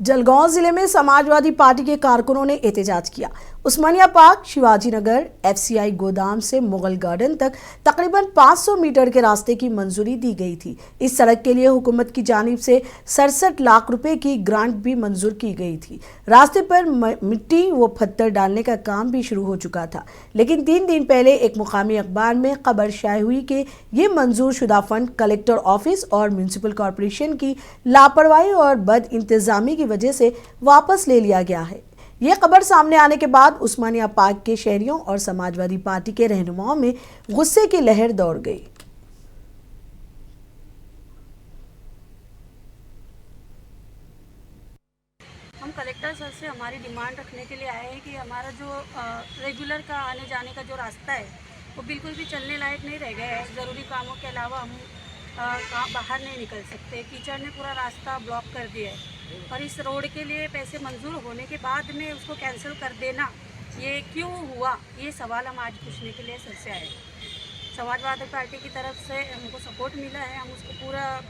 जलगांव जिले में समाजवादी पार्टी के कारकुनों ने एहतजाज किया। उस्मानिया पार्क, शिवाजी नगर, एफसीआई गोदाम से मुगल गार्डन तक तकरीबन 500 मीटर के रास्ते की मंजूरी दी गई थी। इस सड़क के लिए हुकूमत की जानिब से 67 लाख रुपए की ग्रांट भी मंजूर की गई थी। रास्ते पर मिट्टी व पत्थर डालने का काम भी शुरू हो चुका था, लेकिन 3 दिन पहले एक मुकामी अखबार में खबर शाये हुई कि ये मंजूर शुदा फंड कलेक्टर ऑफिस और म्यूनसिपल कॉरपोरेशन की लापरवाही और बद इंतजामी की वजह से वापस ले लिया गया है। ये खबर सामने आने के बाद उस्मानिया पार्क के शहरियों और समाजवादी पार्टी के रहनुमाओं में गुस्से की लहर दौड़ गई। हम कलेक्टर सर से हमारी डिमांड रखने के लिए आए हैं कि हमारा जो रेगुलर का आने जाने का जो रास्ता है वो बिल्कुल भी चलने लायक नहीं रह गया है। ज़रूरी कामों के अलावा हम बाहर नहीं निकल सकते। कीचड़ ने पूरा रास्ता ब्लॉक कर दिया है और इस रोड के लिए पैसे मंजूर होने के बाद में उसको कैंसिल कर देना, ये क्यों हुआ, ये सवाल हम आज पूछने के लिए सर से आए। समाजवादी पार्टी की तरफ से हमको सपोर्ट मिला है, हम उसको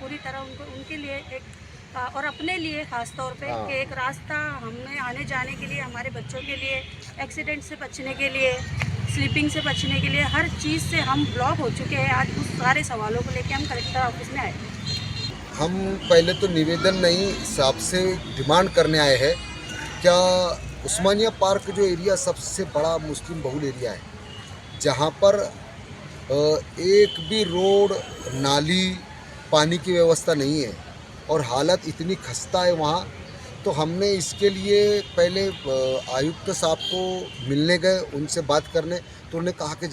पूरी तरह उनके लिए एक और अपने लिए ख़ास तौर पे कि एक रास्ता हमें आने जाने के लिए, हमारे बच्चों के लिए, एक्सीडेंट से बचने के लिए, स्लीपिंग से बचने के लिए, हर चीज़ से हम ब्लॉक हो चुके हैं। आज उस सारे सवालों को लेकर हम कलेक्टर ऑफिस में आए। हम पहले तो निवेदन नहीं, साहब से डिमांड करने आए हैं। क्या उस्मानिया पार्क जो एरिया सबसे बड़ा मुस्लिम बहुल एरिया है, जहाँ पर एक भी रोड, नाली, पानी की व्यवस्था नहीं है और हालत इतनी खस्ता है वहाँ, तो हमने इसके लिए पहले आयुक्त साहब को मिलने गए, उनसे बात करने, तो उन्होंने कहा कि